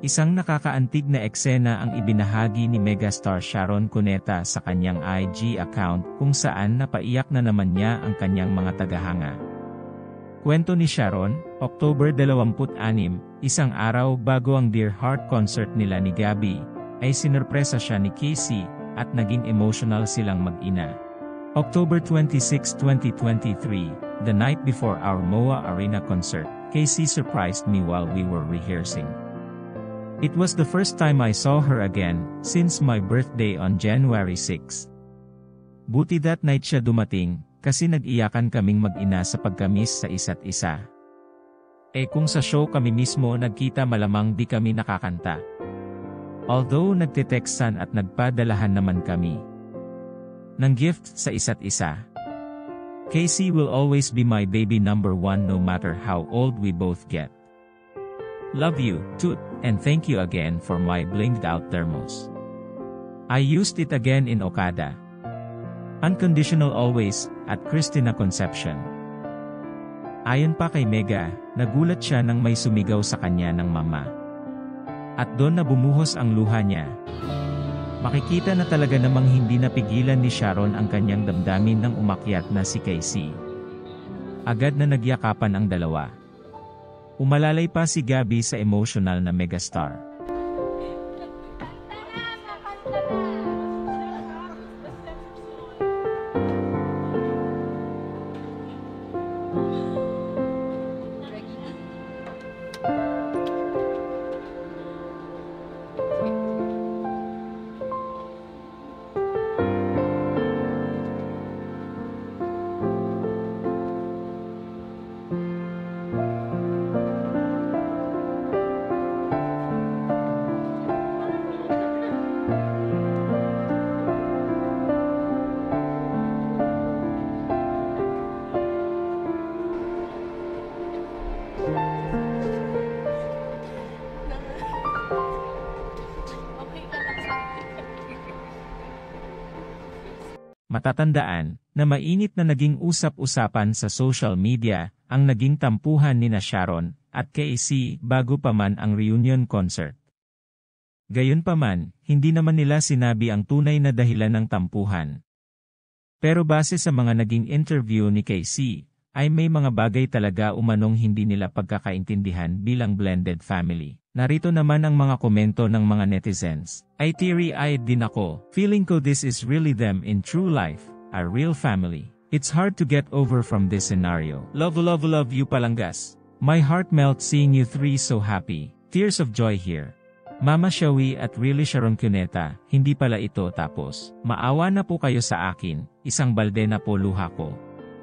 Isang nakakaantig na eksena ang ibinahagi ni megastar Sharon Cuneta sa kanyang IG account kung saan napaiyak na naman niya ang kanyang mga tagahanga. Kwento ni Sharon, October 26, isang araw bago ang Dear Heart concert nila ni Gabby, ay sinurpresa siya ni Casey at naging emotional silang mag-ina. October 26, 2023, the night before our MOA Arena concert, Casey surprised me while we were rehearsing. It was the first time I saw her again since my birthday on January 6. Buti that night siya dumating, kasi nag-iyakan kaming mag-ina sa pagkamis sa isa't isa. Kung sa show kami mismo nagkita malamang di kami nakakanta. Although nagte-textan at nagpadalahan naman kami ng gift sa isa't isa. Casey will always be my baby number one no matter how old we both get. Love you, Toot, and thank you again for my blinged out thermos. I used it again in Okada. Unconditional always, at Christina Conception. Ayon pa kay Mega, nagulat siya nang may sumigaw sa kanya ng mama. At doon na bumuhos ang luha niya. Makikita na talaga namang hindi napigilan ni Sharon ang kanyang damdamin nang umakyat na si Casey. Agad na nagyakapan ang dalawa. Umalalay pa si Gabby sa emotional na megastar. Matatandaan na mainit na naging usap-usapan sa social media ang naging tampuhan nina Sharon at Casey bago pa man ang reunion concert. Gayunpaman, hindi naman nila sinabi ang tunay na dahilan ng tampuhan. Pero base sa mga naging interview ni Casey, ay may mga bagay talaga umanong hindi nila pagkakaintindihan bilang blended family. Narito naman ang mga komento ng mga netizens. Ay teary-eyed din ako. Feeling ko this is really them in true life, a real family. It's hard to get over from this scenario. Love you Palanggas. My heart melts seeing you three so happy. Tears of joy here. Mama Shawi at really Sharon Cuneta, hindi pala ito tapos. Maawa na po kayo sa akin, isang balde na po luha ko.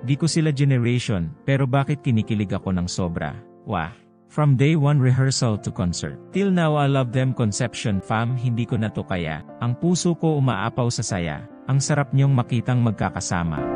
Di ko sila generation, pero bakit kinikilig ako ng sobra? Wah! From day one rehearsal to concert. Till now I love them Conception fam, hindi ko na to kaya. Ang puso ko umaapaw sa saya. Ang sarap niyong makitang magkakasama.